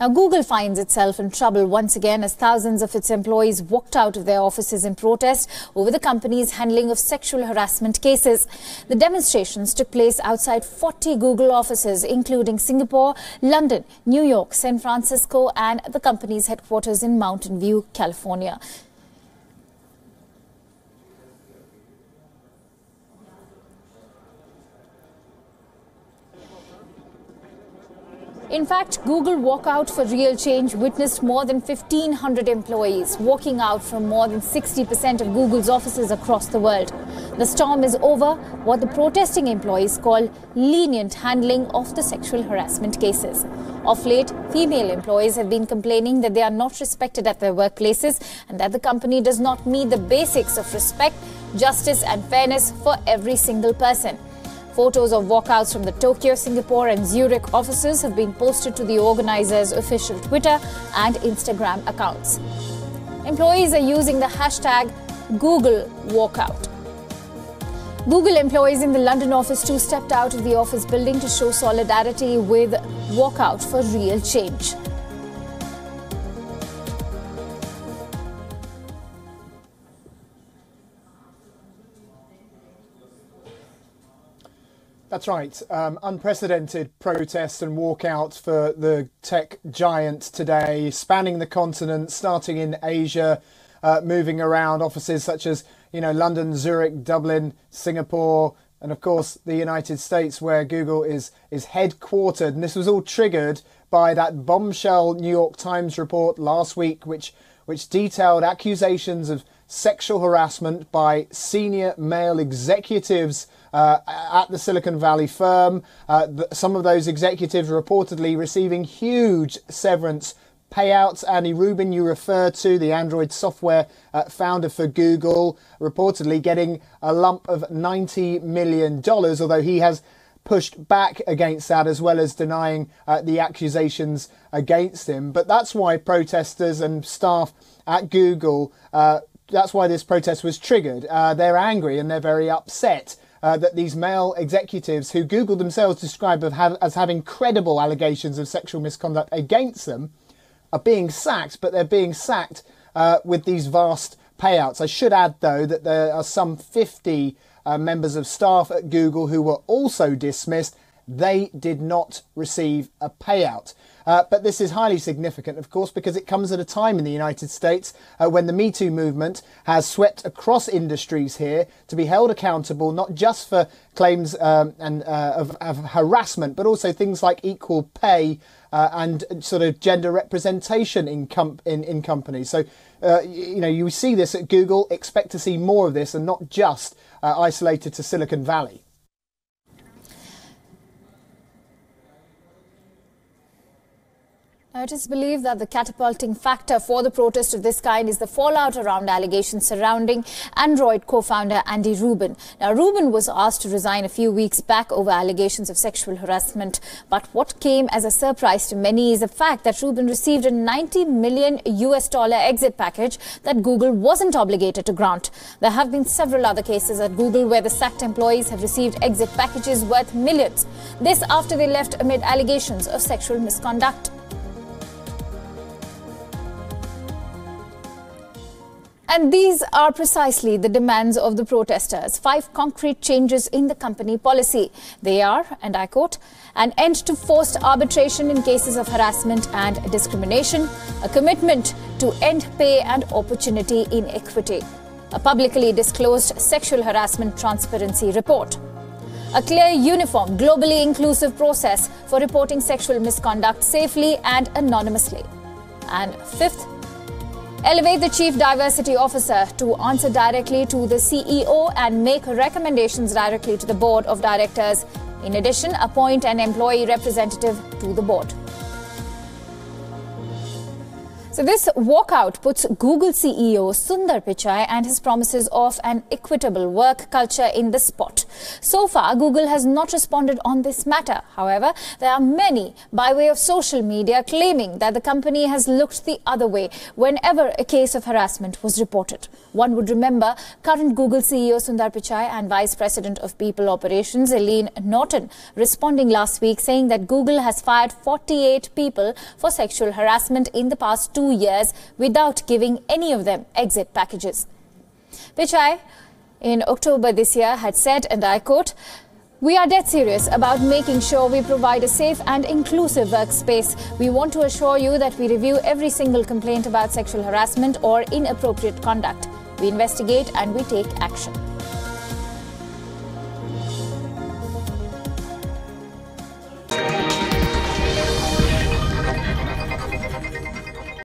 Now, Google finds itself in trouble once again as thousands of its employees walked out of their offices in protest over the company's handling of sexual harassment cases. The demonstrations took place outside 40 Google offices, including Singapore, London, New York, San Francisco, and the company's headquarters in Mountain View, California. In fact, Google Walkout for Real Change witnessed more than 1,500 employees walking out from more than 60% of Google's offices across the world. The storm is over what the protesting employees call lenient handling of the sexual harassment cases. Of late, female employees have been complaining that they are not respected at their workplaces and that the company does not meet the basics of respect, justice and fairness for every single person. Photos of walkouts from the Tokyo, Singapore and Zurich offices have been posted to the organizers' official Twitter and Instagram accounts. Employees are using the hashtag #GoogleWalkout. Google employees in the London office too stepped out of the office building to show solidarity with Walkout for Real Change. That's right. Unprecedented protests and walkouts for the tech giant today, spanning the continent, starting in Asia, moving around offices such as, London, Zurich, Dublin, Singapore, and of course the United States, where Google is headquartered. And this was all triggered by that bombshell New York Times report last week, which detailed accusations of sexual harassment by senior male executives at the Silicon Valley firm. Some of those executives reportedly receiving huge severance payouts. Andy Rubin, you refer to, the Android software founder for Google, reportedly getting a lump of $90 million, although he has pushed back against that, as well as denying the accusations against him. But that's why protesters and staff at Google, that's why this protest was triggered. They're angry and they're very upset that these male executives, who Google themselves describe as having credible allegations of sexual misconduct against them, are being sacked, but they're being sacked with these vast payouts. I should add, though, that there are some 50 members of staff at Google who were also dismissed. They did not receive a payout. But this is highly significant, of course, because it comes at a time in the United States when the Me Too movement has swept across industries here to be held accountable, not just for claims of harassment, but also things like equal pay and sort of gender representation in companies. So, you see this at Google. Expect to see more of this, and not just isolated to Silicon Valley. It is believed that the catapulting factor for the protest of this kind is the fallout around allegations surrounding Android co-founder Andy Rubin. Now, Rubin was asked to resign a few weeks back over allegations of sexual harassment. But what came as a surprise to many is the fact that Rubin received a $90 million exit package that Google wasn't obligated to grant. There have been several other cases at Google where the sacked employees have received exit packages worth millions. This after they left amid allegations of sexual misconduct. And these are precisely the demands of the protesters. 5 concrete changes in the company policy. They are, and I quote, an end to forced arbitration in cases of harassment and discrimination, a commitment to end pay and opportunity inequity, a publicly disclosed sexual harassment transparency report, a clear, uniform, globally inclusive process for reporting sexual misconduct safely and anonymously. And 5th, elevate the Chief Diversity Officer to answer directly to the CEO and make recommendations directly to the Board of Directors. In addition, appoint an employee representative to the board. So this walkout puts Google CEO Sundar Pichai and his promises of an equitable work culture in the spot. So far, Google has not responded on this matter. However, there are many by way of social media claiming that the company has looked the other way whenever a case of harassment was reported. One would remember current Google CEO Sundar Pichai and Vice President of People Operations Elaine Norton responding last week saying that Google has fired 48 people for sexual harassment in the past 2 years without giving any of them exit packages. Pichai, in October this year, had said, and I quote, "We are dead serious about making sure we provide a safe and inclusive workspace. We want to assure you that we review every single complaint about sexual harassment or inappropriate conduct. We investigate and we take action."